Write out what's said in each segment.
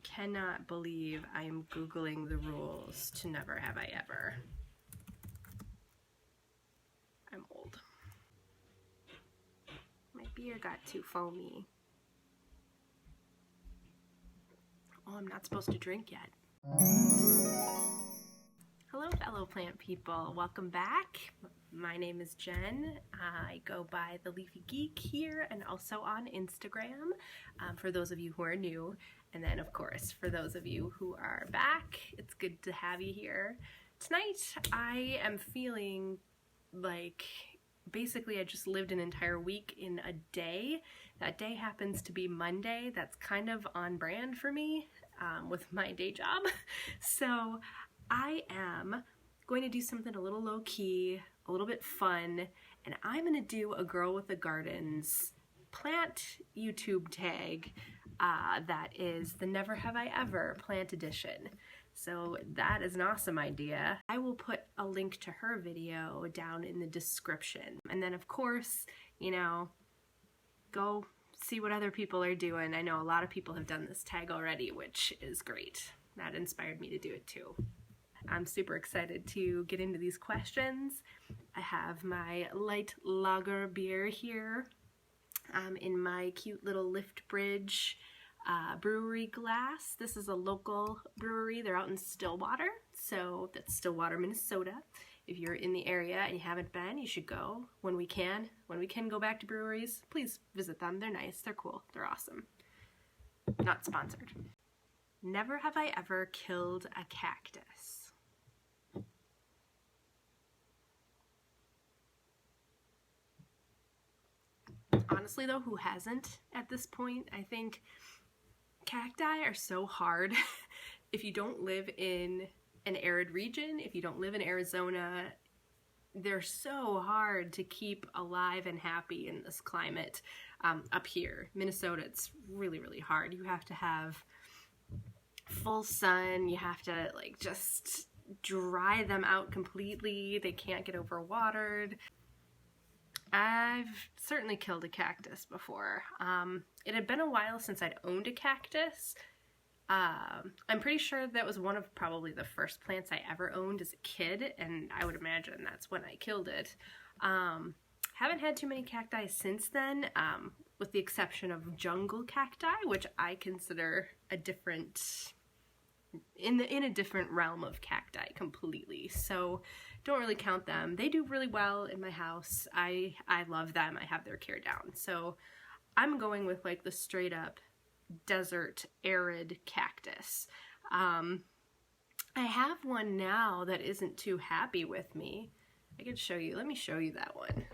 cannot believe I am Googling the rules to Never Have I Ever. I'm old. My beer got too foamy. Oh, I'm not supposed to drink yet. Hello, fellow plant people. Welcome back. My name is Jen. I go by The Leafy Geek here and also on Instagram for those of you who are new. And then, of course, for those of you who are back, it's good to have you here. Tonight, I am feeling like basically I just lived an entire week in a day. That day happens to be Monday. That's kind of on brand for me with my day job. So I am going to do something a little low-key, a little bit fun, and I'm going to do a Girl with a Garden's plant YouTube tag that is the Never Have I Ever plant edition. So that is an awesome idea. I will put a link to her video down in the description. And then of course, you know, go see what other people are doing. I know a lot of people have done this tag already, which is great. That inspired me to do it too. I'm super excited to get into these questions. I have my light lager beer here in my cute little Lift Bridge brewery glass. This is a local brewery. They're out in Stillwater, so that's Stillwater, Minnesota. If you're in the area and you haven't been, you should go when we can. When we can go back to breweries, please visit them. They're nice, they're cool, they're awesome. Not sponsored. Never have I ever killed a cactus. Honestly though, who hasn't at this point? I think cacti are so hard. If you don't live in an arid region, if you don't live in Arizona, they're so hard to keep alive and happy in this climate. Up here, Minnesota, it's really, really hard. You have to have full sun, you have to like just dry them out completely. They can't get overwatered. I've certainly killed a cactus before. It had been a while since I'd owned a cactus. I'm pretty sure that was one of probably the first plants I ever owned as a kid, and I would imagine that's when I killed it. Haven't had too many cacti since then, with the exception of jungle cacti, which I consider a different, in a different realm of cacti completely. So don't really count them. They do really well in my house. I love them. I have their care down. So I'm going with like the straight up desert arid cactus. I have one now that isn't too happy with me. I could show you. Let me show you that one.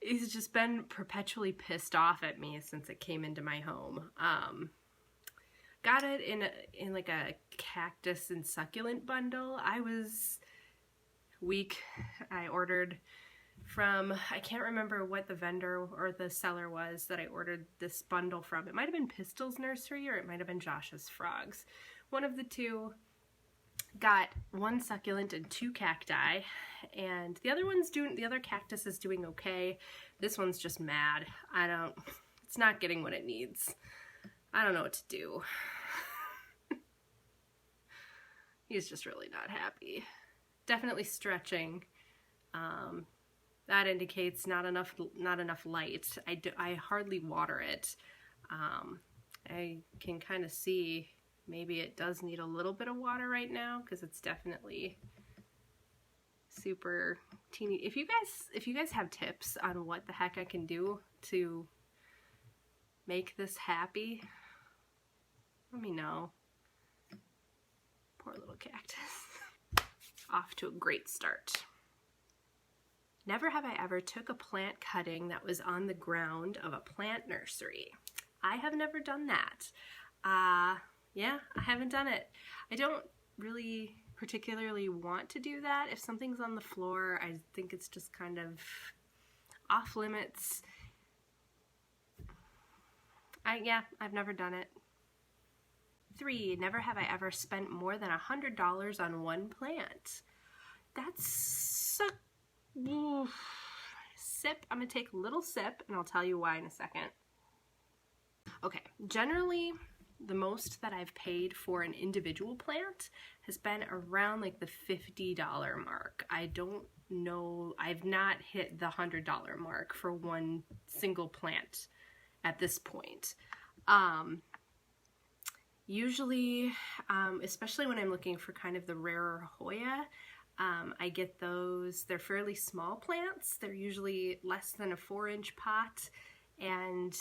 He's just been perpetually pissed off at me since it came into my home. Got it in like a cactus and succulent bundle. I was weak. I ordered from, I can't remember what the vendor or the seller was that I ordered this bundle from. It might have been Pistol's Nursery or it might have been Josh's Frogs. One of the two. Got one succulent and two cacti, and the other cactus is doing okay. This one's just mad. It's not getting what it needs. I don't know what to do. He's just really not happy. Definitely stretching. That indicates not enough light. I hardly water it. I can kind of see maybe it does need a little bit of water right now because it's definitely super teeny. If you guys have tips on what the heck I can do to make this happy, let me know. Poor little cactus. Off to a great start. Never have I ever took a plant cutting that was on the ground of a plant nursery. I have never done that. Yeah, I haven't done it. I don't really particularly want to do that. If something's on the floor, I think it's just kind of off limits. I've never done it. 3, never have I ever spent more than $100 on one plant. That's sip. I'm gonna take a little sip and I'll tell you why in a second. Okay, generally the most that I've paid for an individual plant has been around like the $50 mark. I don't know, I've not hit the $100 mark for one single plant at this point. Usually, especially when I'm looking for kind of the rarer Hoya, I get those. They're fairly small plants. They're usually less than a 4-inch pot, and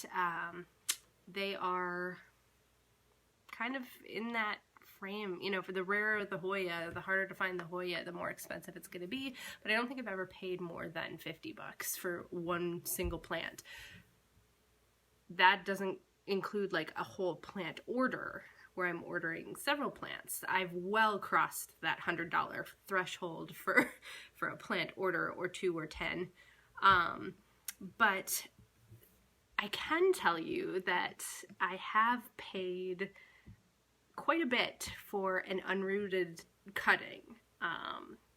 they are kind of in that frame, you know, for the rarer the Hoya, the harder to find the Hoya, the more expensive it's going to be. But I don't think I've ever paid more than $50 for one single plant. That doesn't include like a whole plant order where I'm ordering several plants. I've well crossed that $100 threshold for a plant order or 2 or 10. But I can tell you that I have paid quite a bit for an unrooted cutting.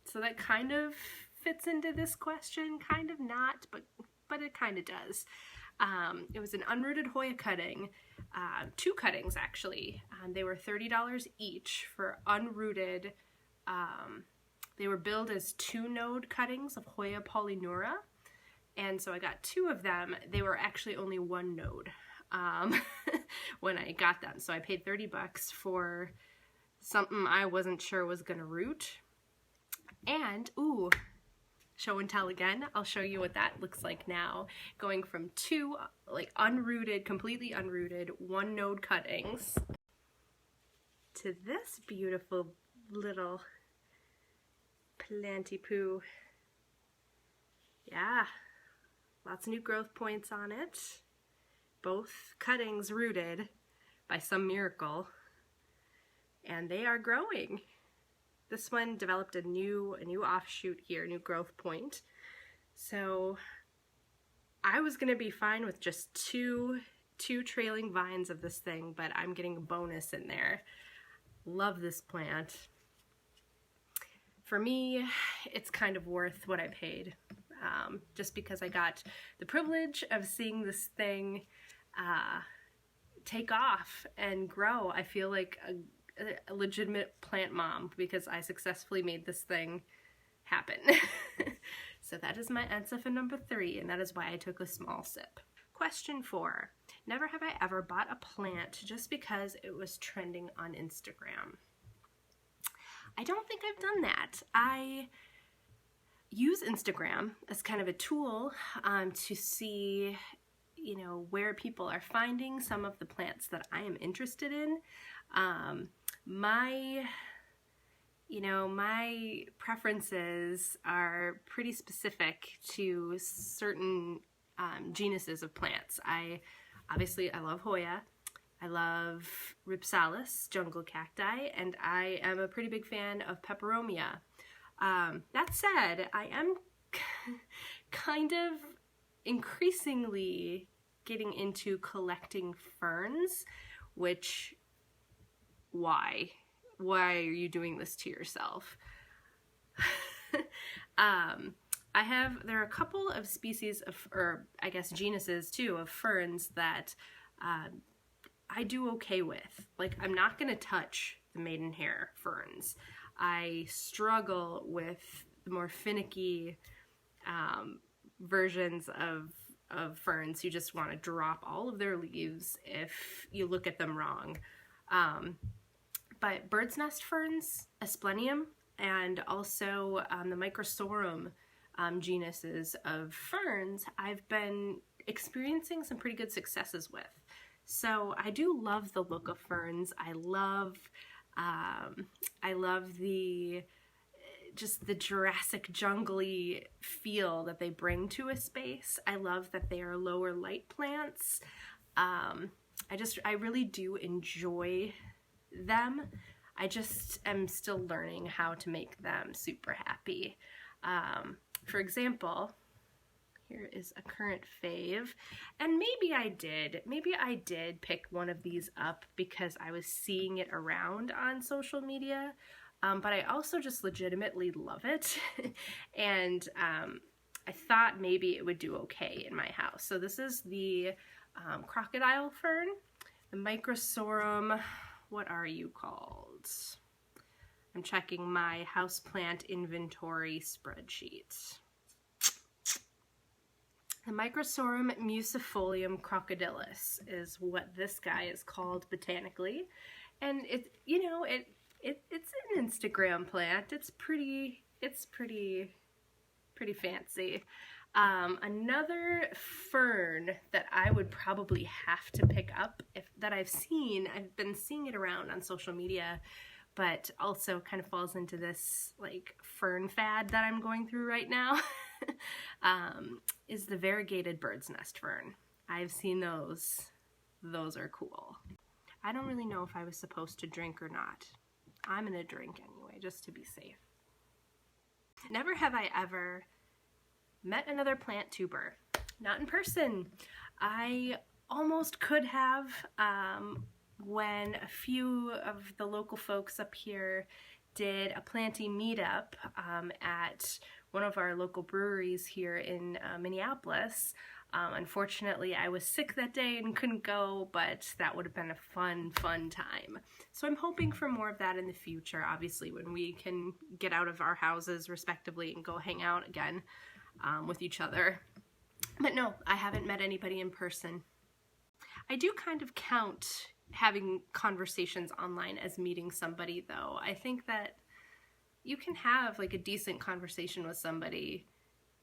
So that kind of fits into this question, kind of not, but it kind of does. It was an unrooted Hoya cutting, 2 cuttings actually. They were $30 each for unrooted. They were billed as 2-node cuttings of Hoya polyneura, and so I got 2 of them. They were actually only 1 node when I got them, so I paid $30 for something I wasn't sure was gonna root. And ooh, show and tell again. I'll show you what that looks like now. Going from 2 like unrooted, completely unrooted, 1-node cuttings to this beautiful little planty poo. Yeah, lots of new growth points on it. Both cuttings rooted by some miracle, and they are growing. This one developed a new offshoot here, new growth point. So I was gonna be fine with just two trailing vines of this thing, but I'm getting a bonus in there. Love this plant. For me, it's kind of worth what I paid, just because I got the privilege of seeing this thing take off and grow. I feel like a legitimate plant mom because I successfully made this thing happen. So that is my answer for number 3, and that is why I took a small sip. Question 4. Never have I ever bought a plant just because it was trending on Instagram. I don't think I've done that. I use Instagram as kind of a tool to see, you know, where people are finding some of the plants that I am interested in. My preferences are pretty specific to certain genuses of plants. I love Hoya, I love Rhipsalis, jungle cacti, and I am a pretty big fan of Peperomia. That said, I am kind of increasingly getting into collecting ferns, which, why are you doing this to yourself? There are a couple of species of, or I guess genuses too, of ferns that I do okay with. Like, I'm not gonna touch the maidenhair ferns. I struggle with the more finicky versions of ferns who just want to drop all of their leaves if you look at them wrong. But bird's nest ferns, Asplenium, and also the Microsorum genuses of ferns, I've been experiencing some pretty good successes with. So I do love the look of ferns. I love the Jurassic jungly feel that they bring to a space. I love that they are lower light plants. I really do enjoy them. I just am still learning how to make them super happy. For example, here is a current fave, and maybe I did pick one of these up because I was seeing it around on social media, but I also just legitimately love it. And I thought maybe it would do okay in my house. So this is the Crocodile Fern, the Microsorum, what are you called? I'm checking my houseplant inventory spreadsheet. The Microsorum musifolium crocodilis is what this guy is called botanically. And it's an Instagram plant. It's pretty fancy. Another fern that I would probably have to pick up I've been seeing it around on social media, but also kind of falls into this like fern fad that I'm going through right now, is the variegated bird's nest fern. I've seen those. Those are cool. I don't really know if I was supposed to drink or not. I'm gonna drink anyway, just to be safe. Never have I ever met another plant tuber. Not in person. I almost could have when a few of the local folks up here did a planting meetup at one of our local breweries here in Minneapolis. Unfortunately, I was sick that day and couldn't go, but that would have been a fun time. So I'm hoping for more of that in the future, obviously, when we can get out of our houses respectively and go hang out again with each other. But no, I haven't met anybody in person. I do kind of count having conversations online as meeting somebody, though. I think that you can have like a decent conversation with somebody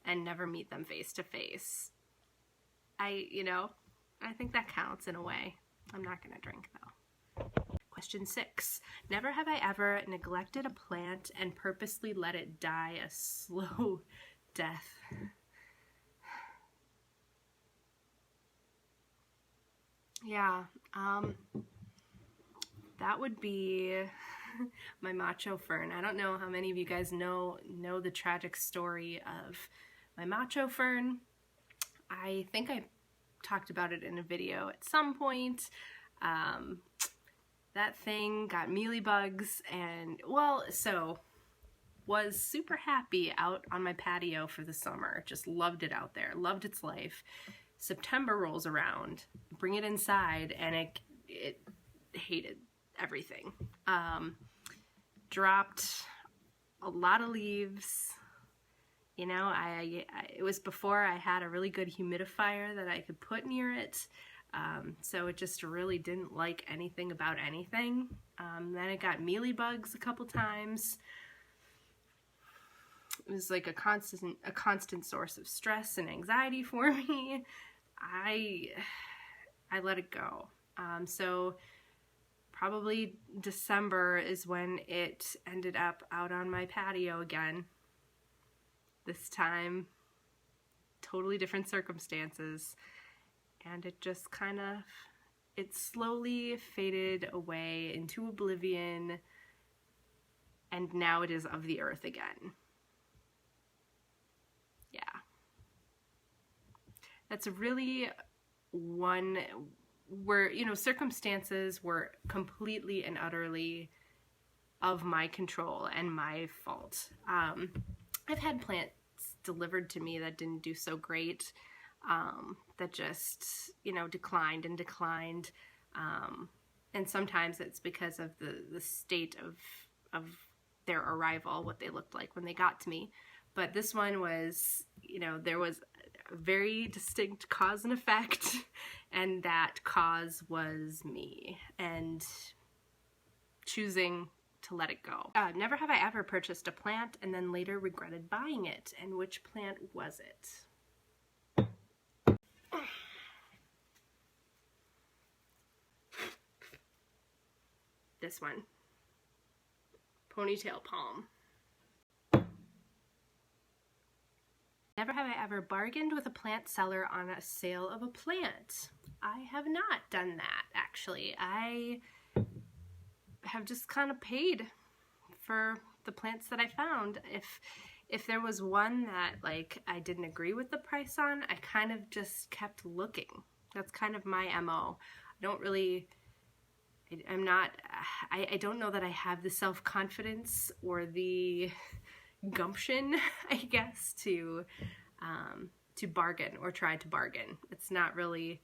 and never meet them face to face. I think that counts in a way. I'm not gonna drink though. Question 6. Never have I ever neglected a plant and purposely let it die a slow death. Yeah, that would be my macho fern. I don't know how many of you guys know the tragic story of my macho fern. I think I talked about it in a video at some point. That thing got mealybugs and, was super happy out on my patio for the summer. Just loved it out there, loved its life. September rolls around, bring it inside, and it hated everything. Dropped a lot of leaves. It was before I had a really good humidifier that I could put near it. So it just really didn't like anything about anything. Then it got mealybugs a couple times. It was like a constant source of stress and anxiety for me. I let it go. So probably December is when it ended up out on my patio again. This time, totally different circumstances. And it just it slowly faded away into oblivion. And now it is of the earth again. Yeah. That's really one where, circumstances were completely and utterly of my control and my fault. I've had plants delivered to me that didn't do so great, that just, declined and declined. And sometimes it's because of the state of their arrival, what they looked like when they got to me. But this one was, there was a very distinct cause and effect, and that cause was me, and choosing to let it go. Never have I ever purchased a plant and then later regretted buying it. And which plant was it? This one. Ponytail palm. Never have I ever bargained with a plant seller on a sale of a plant. I have not done that, actually. I have just kind of paid for the plants that I found. If there was one that I didn't agree with the price on, I kind of just kept looking. That's kind of my MO. I don't know that I have the self-confidence or the gumption, I guess, to to bargain or try to bargain. It's not really,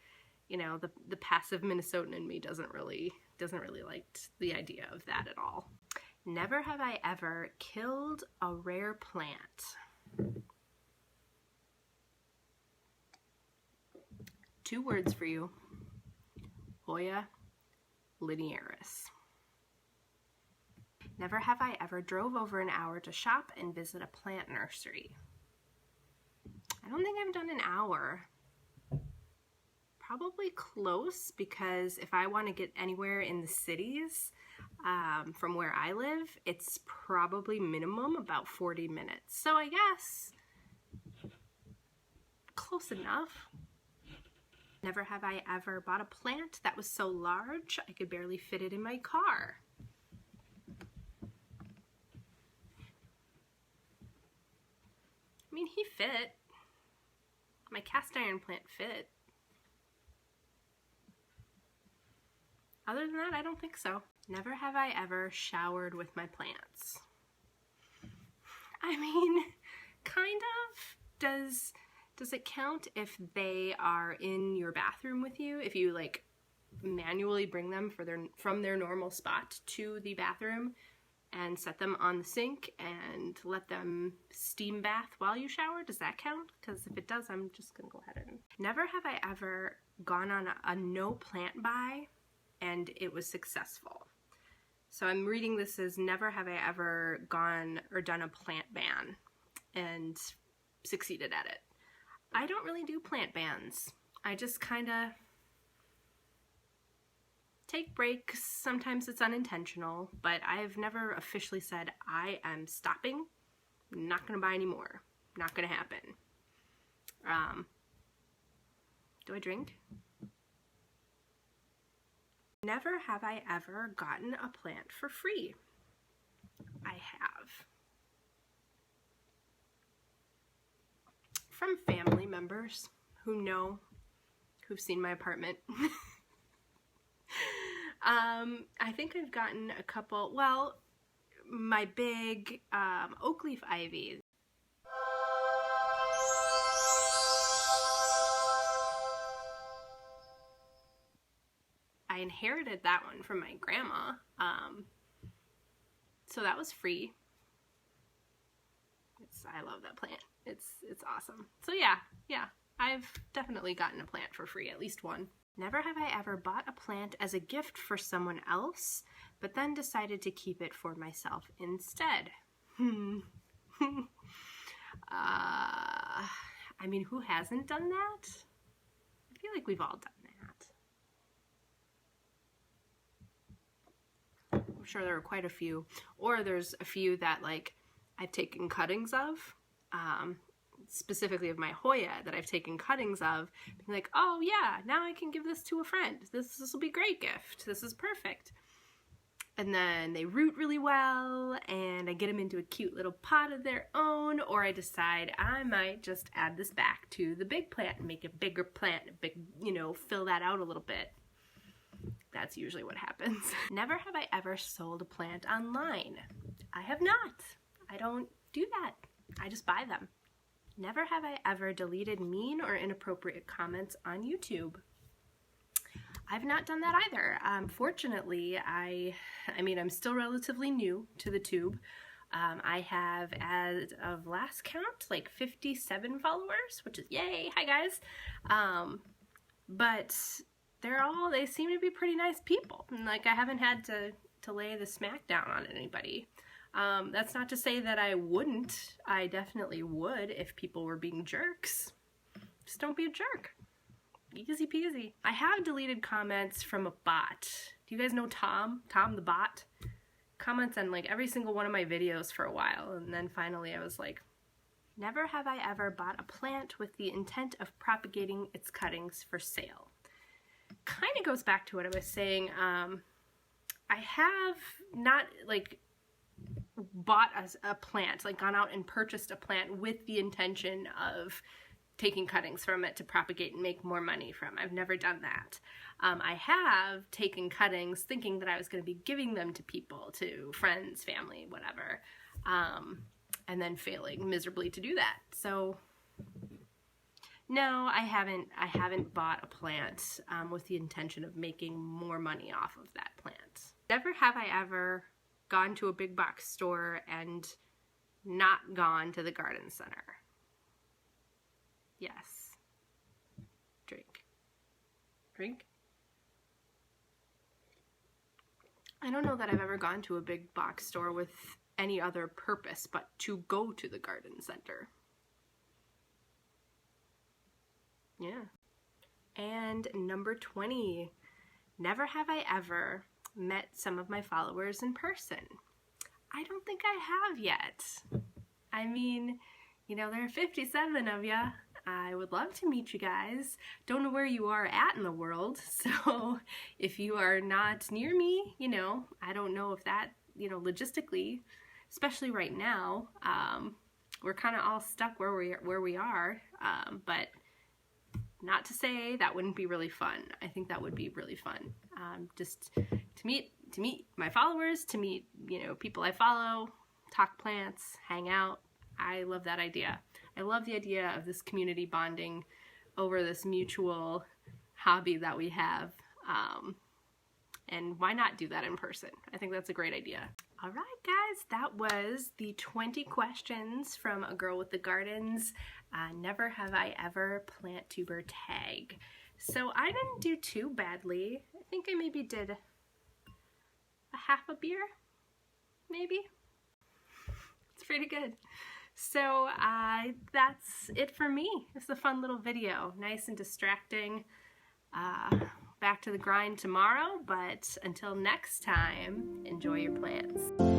you know, the passive Minnesotan in me doesn't really like the idea of that at all. Never have I ever killed a rare plant. 2 words for you. Hoya linearis. Never have I ever drove over an hour to shop and visit a plant nursery. I don't think I've done an hour. Probably close, because if I want to get anywhere in the cities from where I live, it's probably minimum about 40 minutes. So I guess close enough. Never have I ever bought a plant that was so large I could barely fit it in my car. I mean, he fit. My cast iron plant fit. Other than that, I don't think so. Never have I ever showered with my plants. I mean, kind of. Does it count if they are in your bathroom with you? If you like manually bring them from their normal spot to the bathroom and set them on the sink and let them steam bath while you shower? Does that count? Because if it does, I'm just gonna go ahead and... Never have I ever gone on a no plant buy and it was successful. So I'm reading this as never have I ever gone or done a plant ban and succeeded at it. I don't really do plant bans. I just kind of take breaks. Sometimes it's unintentional, but I've never officially said I am stopping. I'm not going to buy any more. Not going to happen. Do I drink? Never have I ever gotten a plant for free. I have. From family members who've seen my apartment. I think I've gotten a couple, well, my big oak leaf ivy. I inherited that one from my grandma, so that was free. I love that plant. It's awesome. So yeah, I've definitely gotten a plant for free, at least one. Never have I ever bought a plant as a gift for someone else, but then decided to keep it for myself instead. I mean, who hasn't done that? I feel like we've all done that. I'm sure there are quite a few. Or there's a few that, like, I've taken cuttings of, specifically of my Hoya, that I've taken cuttings of, being like, oh yeah, now I can give this to a friend. This will be a great gift. This is perfect. And then they root really well, and I get them into a cute little pot of their own, or I decide I might just add this back to the big plant and make a bigger plant, fill that out a little bit. That's usually what happens. Never have I ever sold a plant online. I have not. I don't do that. I just buy them. Never have I ever deleted mean or inappropriate comments on YouTube. I've not done that either. Fortunately, I'm still relatively new to the tube. I have, as of last count, like 57 followers, which is yay, hi guys. But they seem to be pretty nice people. And like, I haven't had to lay the smack down on anybody. That's not to say that I wouldn't. I definitely would if people were being jerks. Just don't be a jerk. Easy peasy. I have deleted comments from a bot. Do you guys know Tom? Tom the bot? Comments on like every single one of my videos for a while, and then finally I was like, never have I ever bought a plant with the intent of propagating its cuttings for sale. Kind of goes back to what I was saying. I have not like bought a plant, like gone out and purchased a plant with the intention of taking cuttings from it to propagate and make more money from. I've never done that. I have taken cuttings thinking that I was going to be giving them to people, to friends, family, whatever, and then failing miserably to do that. So No, I haven't bought a plant with the intention of making more money off of that plant. Never have I ever gone to a big box store and not gone to the garden center. Yes. Drink. Drink. I don't know that I've ever gone to a big box store with any other purpose but to go to the garden center. Yeah. And number 20, never have I ever met some of my followers in person. I don't think I have yet. I mean, you know, there are 57 of you. I would love to meet you guys. Don't know where you are at in the world, so if you are not near me, you know, I don't know if that, you know, logistically, especially right now, we're kind of all stuck where we are, but not to say that wouldn't be really fun. I think that would be really fun. Just to meet my followers, to meet, you know, people I follow, talk plants, hang out. I love that idea. I love the idea of this community bonding over this mutual hobby that we have. And why not do that in person? I think that's a great idea. All right, guys, that was the 20 questions from A Girl with the Gardens. Never have I ever plant tuber tag. So I didn't do too badly. I think I maybe did a half a beer, maybe. It's pretty good. So that's it for me. It's a fun little video, nice and distracting. Back to the grind tomorrow, but until next time, enjoy your plants.